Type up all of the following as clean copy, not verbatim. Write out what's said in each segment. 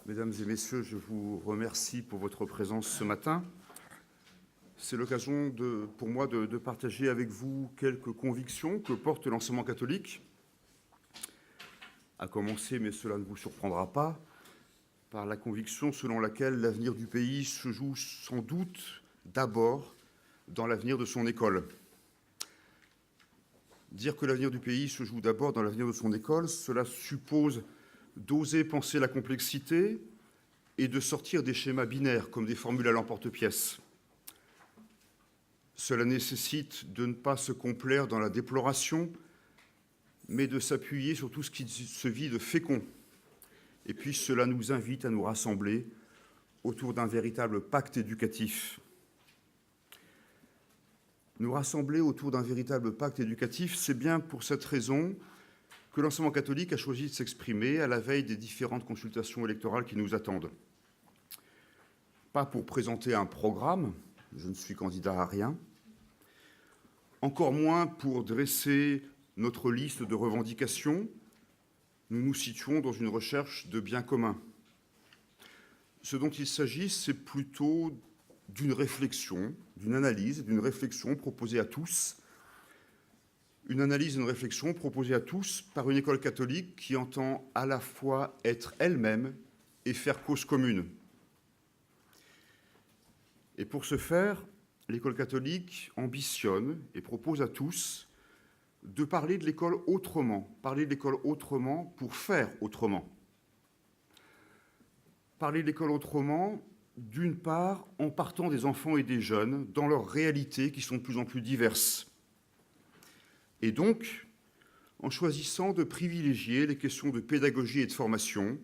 Mesdames et messieurs, je vous remercie pour votre présence ce matin. C'est l'occasion pour moi de partager avec vous quelques convictions que porte l'enseignement catholique, à commencer, mais cela ne vous surprendra pas, par la conviction selon laquelle l'avenir du pays se joue sans doute d'abord dans l'avenir de son école. Dire que l'avenir du pays se joue d'abord dans l'avenir de son école, cela suppose d'oser penser la complexité et de sortir des schémas binaires comme des formules à l'emporte-pièce. Cela nécessite de ne pas se complaire dans la déploration, mais de s'appuyer sur tout ce qui se vit de fécond. Et puis cela nous invite à nous rassembler autour d'un véritable pacte éducatif. Nous rassembler autour d'un véritable pacte éducatif, c'est bien pour cette raison que l'enseignement catholique a choisi de s'exprimer à la veille des différentes consultations électorales qui nous attendent. Pas pour présenter un programme, je ne suis candidat à rien, encore moins pour dresser notre liste de revendications. Nous nous situons dans une recherche de bien commun. Ce dont il s'agit, c'est plutôt d'une réflexion, d'une analyse, d'une réflexion proposée à tous. Une analyse et une réflexion proposée à tous par une école catholique qui entend à la fois être elle-même et faire cause commune. Et pour ce faire, l'école catholique ambitionne et propose à tous de parler de l'école autrement pour faire autrement. Parler de l'école autrement, d'une part, en partant des enfants et des jeunes dans leurs réalités qui sont de plus en plus diverses. Et donc, en choisissant de privilégier les questions de pédagogie et de formation,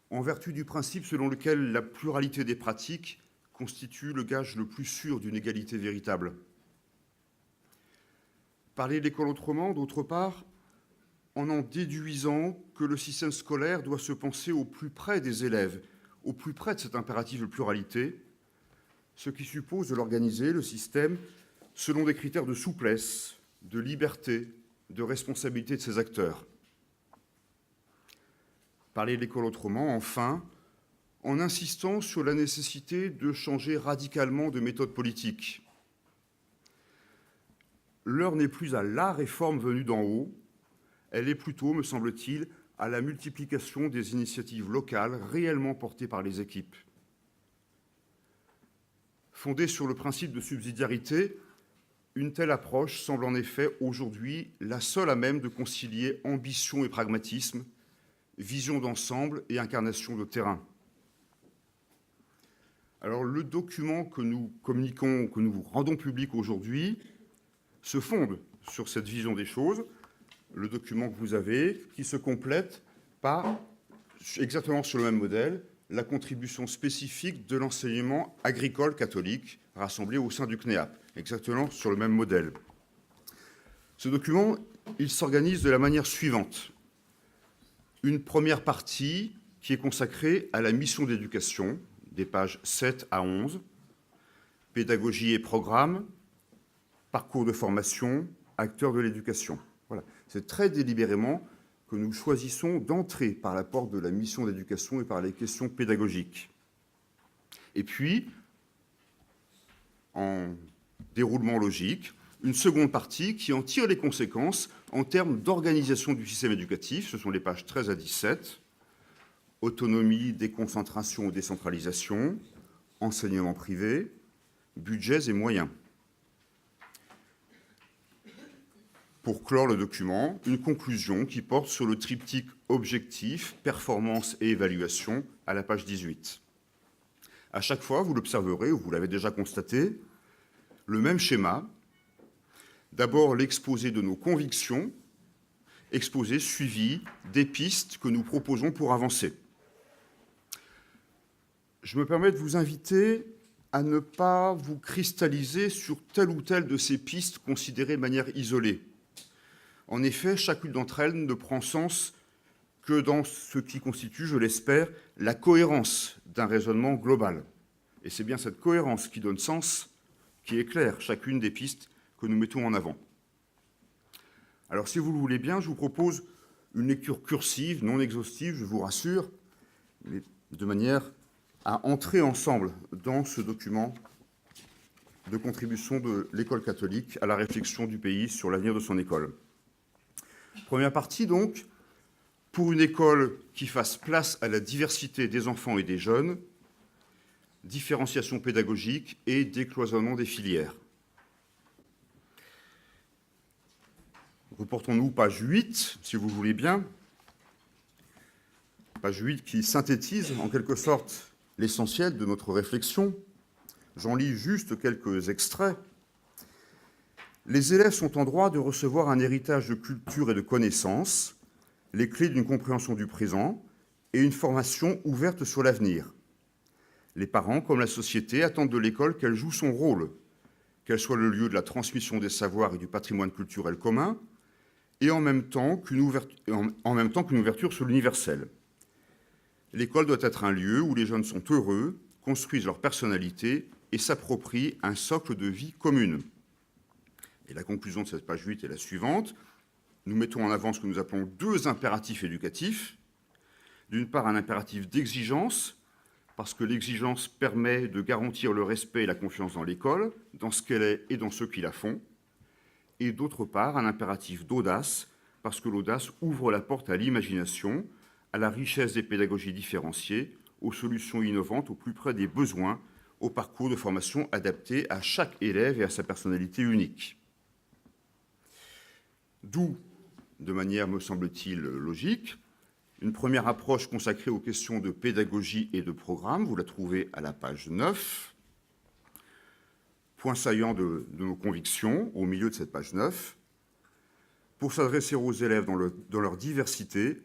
en vertu du principe selon lequel la pluralité des pratiques constitue le gage le plus sûr d'une égalité véritable. Parler de l'école autrement, d'autre part, en déduisant que le système scolaire doit se penser au plus près des élèves, au plus près de cet impératif de pluralité, ce qui suppose de l'organiser, le système, selon des critères de souplesse, de liberté, de responsabilité de ses acteurs. Parler de l'école autrement, enfin, en insistant sur la nécessité de changer radicalement de méthode politique. L'heure n'est plus à la réforme venue d'en haut, elle est plutôt, me semble-t-il, à la multiplication des initiatives locales réellement portées par les équipes. Fondée sur le principe de subsidiarité, une telle approche semble en effet aujourd'hui la seule à même de concilier ambition et pragmatisme, vision d'ensemble et incarnation de terrain. Alors le document que nous communiquons, que nous rendons public aujourd'hui, se fonde sur cette vision des choses, le document que vous avez, qui se complète par, exactement sur le même modèle, la contribution spécifique de l'enseignement agricole catholique rassemblé au sein du CNEAP, exactement sur le même modèle. Ce document, il s'organise de la manière suivante. Une première partie qui est consacrée à la mission d'éducation, des pages 7 à 11, pédagogie et programme, parcours de formation, acteurs de l'éducation. Voilà. C'est très délibérément que nous choisissons d'entrer par la porte de la mission d'éducation et par les questions pédagogiques. Et puis, en déroulement logique, une seconde partie qui en tire les conséquences en termes d'organisation du système éducatif, ce sont les pages 13 à 17, autonomie, déconcentration ou décentralisation, enseignement privé, budgets et moyens. Pour clore le document, une conclusion qui porte sur le triptyque objectif, performance et évaluation à la page 18. À chaque fois, vous l'observerez, ou vous l'avez déjà constaté, le même schéma. D'abord, l'exposé de nos convictions, exposé suivi des pistes que nous proposons pour avancer. Je me permets de vous inviter à ne pas vous cristalliser sur telle ou telle de ces pistes considérées de manière isolée. En effet, chacune d'entre elles ne prend sens que dans ce qui constitue, je l'espère, la cohérence d'un raisonnement global. Et c'est bien cette cohérence qui donne sens, qui éclaire chacune des pistes que nous mettons en avant. Alors, si vous le voulez bien, je vous propose une lecture cursive, non exhaustive, je vous rassure, de manière à entrer ensemble dans ce document de contribution de l'école catholique à la réflexion du pays sur l'avenir de son école. Première partie, donc, pour une école qui fasse place à la diversité des enfants et des jeunes, différenciation pédagogique et décloisonnement des filières. Reportons-nous page 8, si vous voulez bien. Page 8 qui synthétise en quelque sorte l'essentiel de notre réflexion. J'en lis juste quelques extraits. Les élèves sont en droit de recevoir un héritage de culture et de connaissances, les clés d'une compréhension du présent et une formation ouverte sur l'avenir. Les parents, comme la société, attendent de l'école qu'elle joue son rôle, qu'elle soit le lieu de la transmission des savoirs et du patrimoine culturel commun, et en même temps qu'une ouverture sur l'universel. L'école doit être un lieu où les jeunes sont heureux, construisent leur personnalité et s'approprient un socle de vie commune. Et la conclusion de cette page 8 est la suivante. Nous mettons en avant ce que nous appelons deux impératifs éducatifs. D'une part, un impératif d'exigence, parce que l'exigence permet de garantir le respect et la confiance dans l'école, dans ce qu'elle est et dans ceux qui la font. Et d'autre part, un impératif d'audace, parce que l'audace ouvre la porte à l'imagination, à la richesse des pédagogies différenciées, aux solutions innovantes au plus près des besoins, au parcours de formation adapté à chaque élève et à sa personnalité unique. D'où, de manière, me semble-t-il, logique, une première approche consacrée aux questions de pédagogie et de programme. Vous la trouvez à la page 9. Point saillant de nos convictions, au milieu de cette page 9. Pour s'adresser aux élèves dans leur diversité,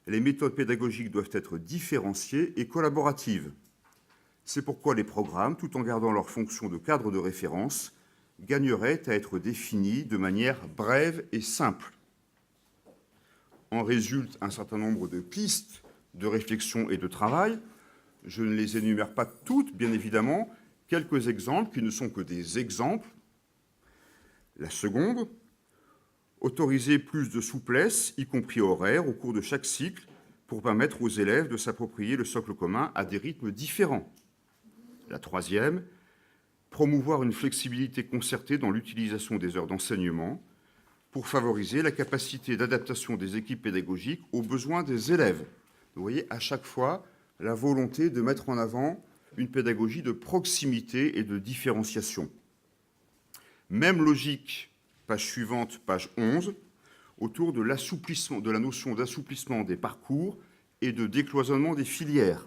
les méthodes pédagogiques doivent être différenciées et collaboratives. C'est pourquoi les programmes, tout en gardant leur fonction de cadre de référence, gagneraient à être définis de manière brève et simple. En résulte un certain nombre de pistes de réflexion et de travail. Je ne les énumère pas toutes, bien évidemment. Quelques exemples qui ne sont que des exemples. La seconde, autoriser plus de souplesse, y compris horaire, au cours de chaque cycle, pour permettre aux élèves de s'approprier le socle commun à des rythmes différents. La troisième, promouvoir une flexibilité concertée dans l'utilisation des heures d'enseignement pour favoriser la capacité d'adaptation des équipes pédagogiques aux besoins des élèves. Vous voyez, à chaque fois, la volonté de mettre en avant une pédagogie de proximité et de différenciation. Même logique, page suivante, page 11, autour de l'assouplissement, de la notion d'assouplissement des parcours et de décloisonnement des filières.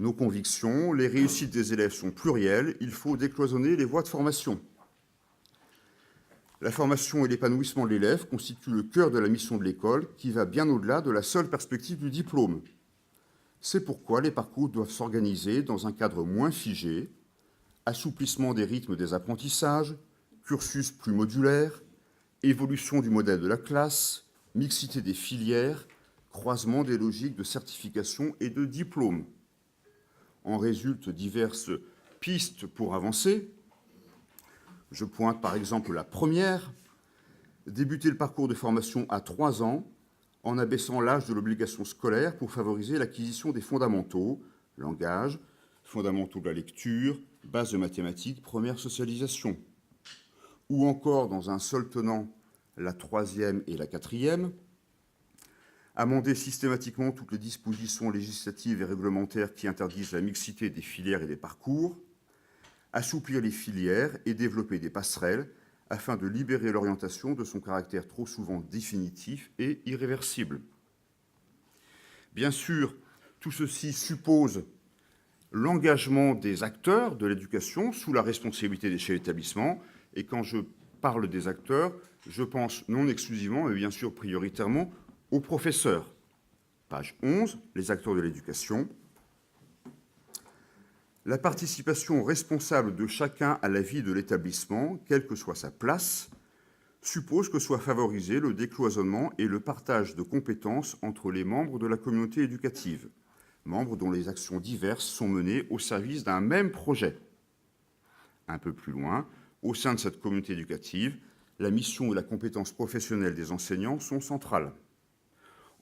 Nos convictions, les réussites des élèves sont plurielles, il faut décloisonner les voies de formation. La formation et l'épanouissement de l'élève constituent le cœur de la mission de l'école qui va bien au-delà de la seule perspective du diplôme. C'est pourquoi les parcours doivent s'organiser dans un cadre moins figé, assouplissement des rythmes des apprentissages, cursus plus modulaire, évolution du modèle de la classe, mixité des filières, croisement des logiques de certification et de diplôme. En résultent diverses pistes pour avancer. Je pointe par exemple la première, débuter le parcours de formation à 3 ans en abaissant l'âge de l'obligation scolaire pour favoriser l'acquisition des fondamentaux, langage, fondamentaux de la lecture, base de mathématiques, première socialisation. Ou encore, dans un seul tenant, la 3e et la 4e, amender systématiquement toutes les dispositions législatives et réglementaires qui interdisent la mixité des filières et des parcours, assouplir les filières et développer des passerelles afin de libérer l'orientation de son caractère trop souvent définitif et irréversible. Bien sûr, tout ceci suppose l'engagement des acteurs de l'éducation sous la responsabilité des chefs d'établissement. Et quand je parle des acteurs, je pense non exclusivement, mais bien sûr prioritairement, aux professeurs. Page 11, les acteurs de l'éducation. La participation responsable de chacun à la vie de l'établissement, quelle que soit sa place, suppose que soit favorisé le décloisonnement et le partage de compétences entre les membres de la communauté éducative, membres dont les actions diverses sont menées au service d'un même projet. Un peu plus loin, au sein de cette communauté éducative, la mission et la compétence professionnelle des enseignants sont centrales.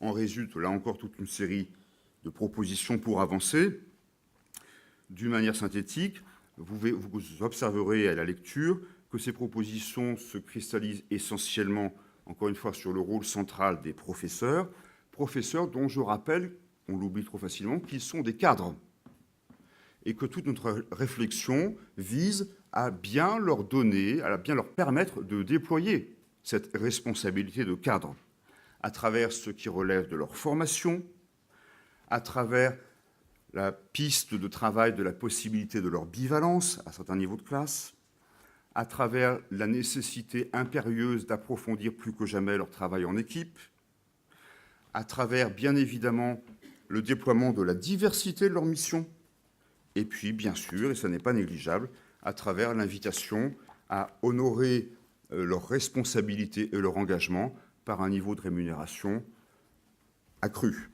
En résulte, là encore, toute une série de propositions pour avancer. D'une manière synthétique, vous observerez à la lecture que ces propositions se cristallisent essentiellement, encore une fois, sur le rôle central des professeurs dont je rappelle, on l'oublie trop facilement, qu'ils sont des cadres, et que toute notre réflexion vise à bien leur donner, à bien leur permettre de déployer cette responsabilité de cadre, à travers ce qui relève de leur formation, à travers la piste de travail de la possibilité de leur bivalence à certains niveaux de classe, à travers la nécessité impérieuse d'approfondir plus que jamais leur travail en équipe, à travers, bien évidemment, le déploiement de la diversité de leur mission, et puis, bien sûr, et ça n'est pas négligeable, à travers l'invitation à honorer leurs responsabilités et leur engagement par un niveau de rémunération accru.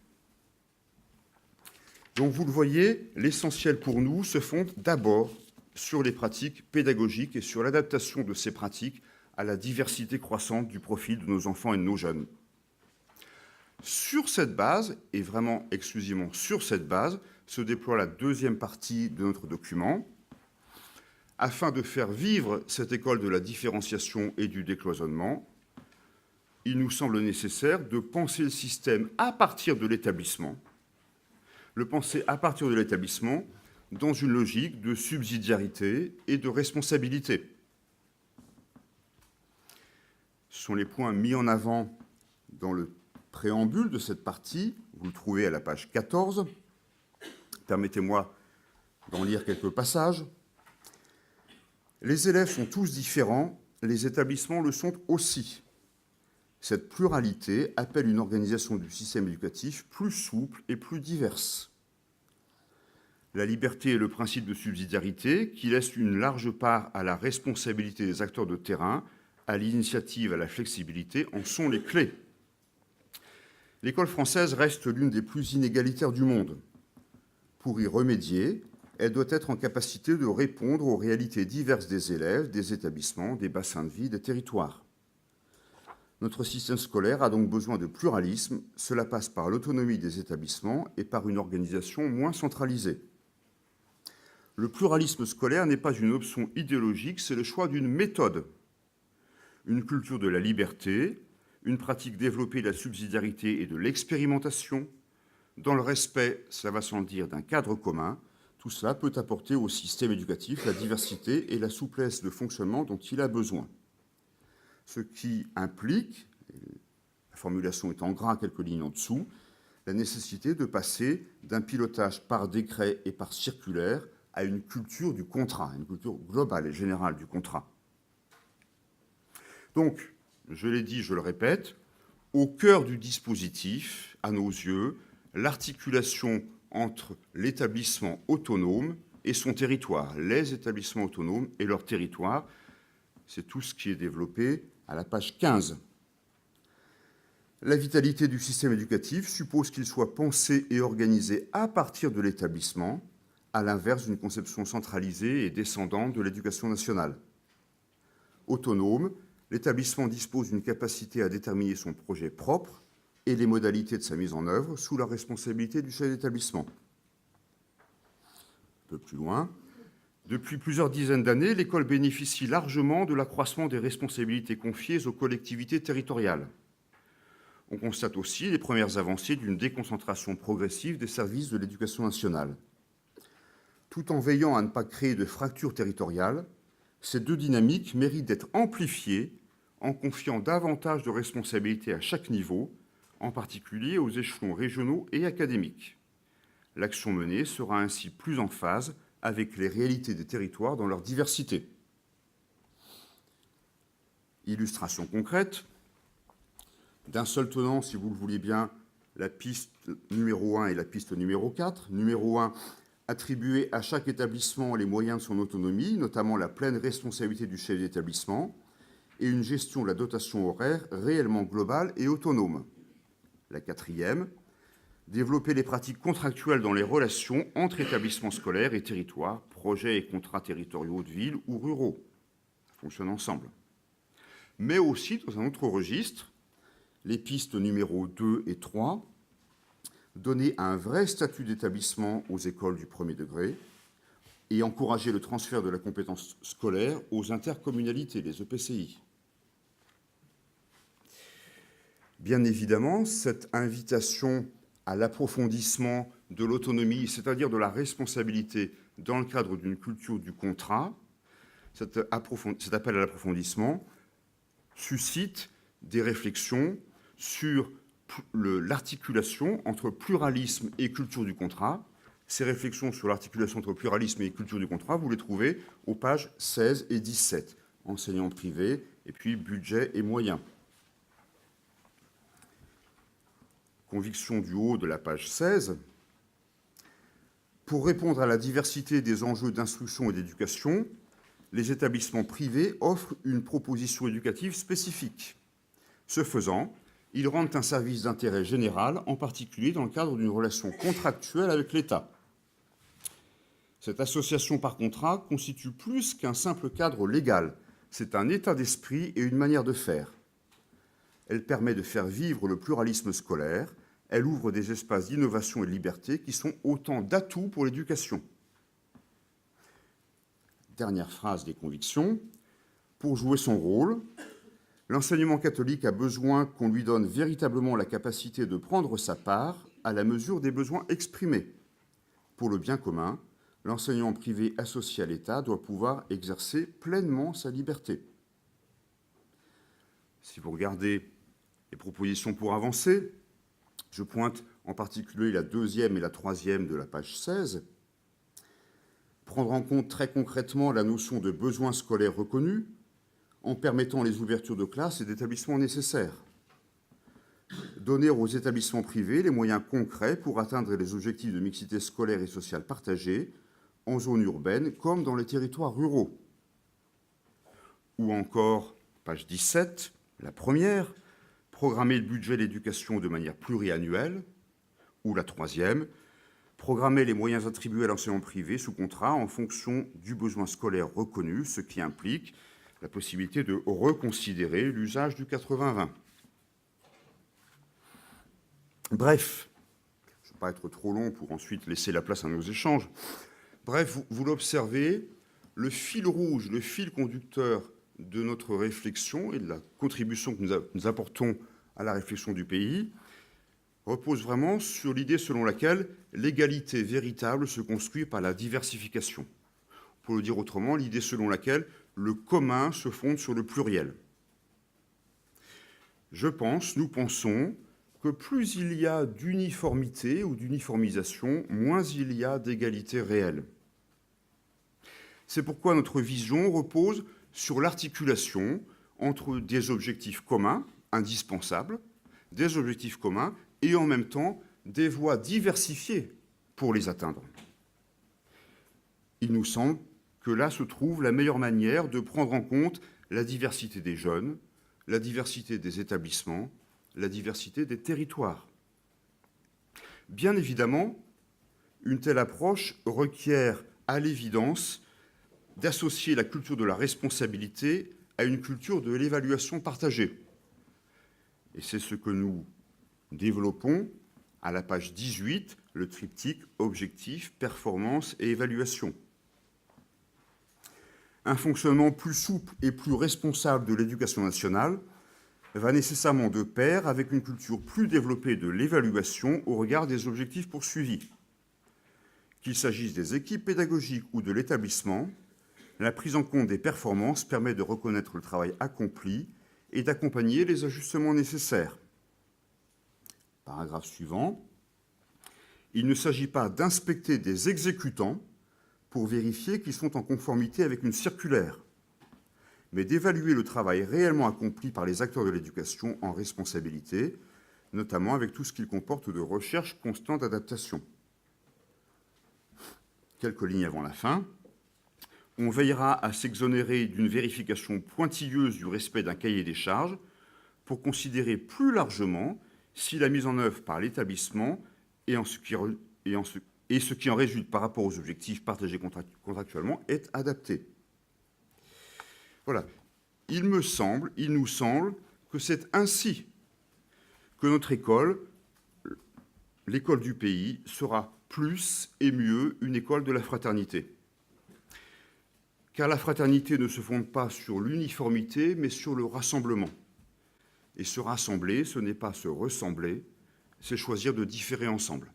Donc, vous le voyez, l'essentiel pour nous se fonde d'abord sur les pratiques pédagogiques et sur l'adaptation de ces pratiques à la diversité croissante du profil de nos enfants et de nos jeunes. Sur cette base, et vraiment exclusivement sur cette base, se déploie la deuxième partie de notre document. Afin de faire vivre cette école de la différenciation et du décloisonnement, il nous semble nécessaire de penser le système à partir de l'établissement, dans une logique de subsidiarité et de responsabilité. Ce sont les points mis en avant dans le préambule de cette partie. Vous le trouvez à la page 14. Permettez-moi d'en lire quelques passages. Les élèves sont tous différents, les établissements le sont aussi. Cette pluralité appelle une organisation du système éducatif plus souple et plus diverse. La liberté et le principe de subsidiarité, qui laisse une large part à la responsabilité des acteurs de terrain, à l'initiative, à la flexibilité, en sont les clés. L'école française reste l'une des plus inégalitaires du monde. Pour y remédier, elle doit être en capacité de répondre aux réalités diverses des élèves, des établissements, des bassins de vie, des territoires. Notre système scolaire a donc besoin de pluralisme. Cela passe par l'autonomie des établissements et par une organisation moins centralisée. Le pluralisme scolaire n'est pas une option idéologique, c'est le choix d'une méthode. Une culture de la liberté, une pratique développée de la subsidiarité et de l'expérimentation, dans le respect, ça va sans le dire, d'un cadre commun. Tout cela peut apporter au système éducatif la diversité et la souplesse de fonctionnement dont il a besoin. Ce qui implique, la formulation est en gras quelques lignes en dessous, la nécessité de passer d'un pilotage par décret et par circulaire à une culture du contrat, une culture globale et générale du contrat. Donc, je l'ai dit, je le répète, au cœur du dispositif, à nos yeux, l'articulation entre l'établissement autonome et son territoire, les établissements autonomes et leur territoire, c'est tout ce qui est développé à la page 15. La vitalité du système éducatif suppose qu'il soit pensé et organisé à partir de l'établissement, à l'inverse d'une conception centralisée et descendante de l'éducation nationale. Autonome, l'établissement dispose d'une capacité à déterminer son projet propre et les modalités de sa mise en œuvre sous la responsabilité du chef d'établissement. Un peu plus loin. Depuis plusieurs dizaines d'années, l'école bénéficie largement de l'accroissement des responsabilités confiées aux collectivités territoriales. On constate aussi les premières avancées d'une déconcentration progressive des services de l'éducation nationale. Tout en veillant à ne pas créer de fractures territoriales, ces deux dynamiques méritent d'être amplifiées en confiant davantage de responsabilités à chaque niveau, en particulier aux échelons régionaux et académiques. L'action menée sera ainsi plus en phase avec les réalités des territoires dans leur diversité. Illustration concrète. D'un seul tenant, si vous le vouliez bien, la piste numéro 1 et la piste numéro 4. Numéro 1, attribuer à chaque établissement les moyens de son autonomie, notamment la pleine responsabilité du chef d'établissement, et une gestion de la dotation horaire réellement globale et autonome. La quatrième, développer les pratiques contractuelles dans les relations entre établissements scolaires et territoires, projets et contrats territoriaux de ville ou ruraux. Ça fonctionne ensemble. Mais aussi, dans un autre registre, les pistes numéro 2 et 3, donner un vrai statut d'établissement aux écoles du premier degré et encourager le transfert de la compétence scolaire aux intercommunalités, les EPCI. Bien évidemment, cette invitation à l'approfondissement de l'autonomie, c'est-à-dire de la responsabilité dans le cadre d'une culture du contrat, cet appel à l'approfondissement suscite des réflexions sur l'articulation entre pluralisme et culture du contrat. Ces réflexions sur l'articulation entre pluralisme et culture du contrat, vous les trouvez aux pages 16 et 17, enseignants privés et puis budget et moyens. Conviction du haut de la page 16. Pour répondre à la diversité des enjeux d'instruction et d'éducation, les établissements privés offrent une proposition éducative spécifique. Ce faisant, ils rendent un service d'intérêt général, en particulier dans le cadre d'une relation contractuelle avec l'État. Cette association par contrat constitue plus qu'un simple cadre légal. C'est un état d'esprit et une manière de faire. Elle permet de faire vivre le pluralisme scolaire. Elle ouvre des espaces d'innovation et de liberté qui sont autant d'atouts pour l'éducation. Dernière phrase des convictions. Pour jouer son rôle, l'enseignement catholique a besoin qu'on lui donne véritablement la capacité de prendre sa part à la mesure des besoins exprimés. Pour le bien commun, l'enseignement privé associé à l'État doit pouvoir exercer pleinement sa liberté. Si vous regardez les propositions pour avancer, je pointe en particulier la 2e et la 3e de la page 16. Prendre en compte très concrètement la notion de besoins scolaires reconnus en permettant les ouvertures de classes et d'établissements nécessaires. Donner aux établissements privés les moyens concrets pour atteindre les objectifs de mixité scolaire et sociale partagés en zone urbaine comme dans les territoires ruraux. Ou encore, page 17, la première, programmer le budget de l'éducation de manière pluriannuelle, ou la 3e, programmer les moyens attribués à l'enseignement privé sous contrat en fonction du besoin scolaire reconnu, ce qui implique la possibilité de reconsidérer l'usage du 80-20. Bref, je ne vais pas être trop long pour ensuite laisser la place à nos échanges. Bref, vous l'observez, le fil rouge, le fil conducteur de notre réflexion et de la contribution que nous apportons à la réflexion du pays repose vraiment sur l'idée selon laquelle l'égalité véritable se construit par la diversification. Pour le dire autrement, l'idée selon laquelle le commun se fonde sur le pluriel. Nous pensons que plus il y a d'uniformité ou d'uniformisation, moins il y a d'égalité réelle. C'est pourquoi notre vision repose sur l'articulation entre des objectifs communs, indispensables, des objectifs communs et en même temps des voies diversifiées pour les atteindre. Il nous semble que là se trouve la meilleure manière de prendre en compte la diversité des jeunes, la diversité des établissements, la diversité des territoires. Bien évidemment, une telle approche requiert à l'évidence d'associer la culture de la responsabilité à une culture de l'évaluation partagée. Et c'est ce que nous développons à la page 18, le triptyque objectif, performance et évaluation. Un fonctionnement plus souple et plus responsable de l'éducation nationale va nécessairement de pair avec une culture plus développée de l'évaluation au regard des objectifs poursuivis. Qu'il s'agisse des équipes pédagogiques ou de l'établissement, la prise en compte des performances permet de reconnaître le travail accompli et d'accompagner les ajustements nécessaires. Paragraphe suivant. Il ne s'agit pas d'inspecter des exécutants pour vérifier qu'ils sont en conformité avec une circulaire, mais d'évaluer le travail réellement accompli par les acteurs de l'éducation en responsabilité, notamment avec tout ce qu'il comporte de recherche constante d'adaptation. Quelques lignes avant la fin. On veillera à s'exonérer d'une vérification pointilleuse du respect d'un cahier des charges pour considérer plus largement si la mise en œuvre par l'établissement et ce qui en résulte par rapport aux objectifs partagés contractuellement est adapté. Voilà. Il nous semble que c'est ainsi que notre école, l'école du pays, sera plus et mieux une école de la fraternité. Car la fraternité ne se fonde pas sur l'uniformité, mais sur le rassemblement. Et se rassembler, ce n'est pas se ressembler, c'est choisir de différer ensemble.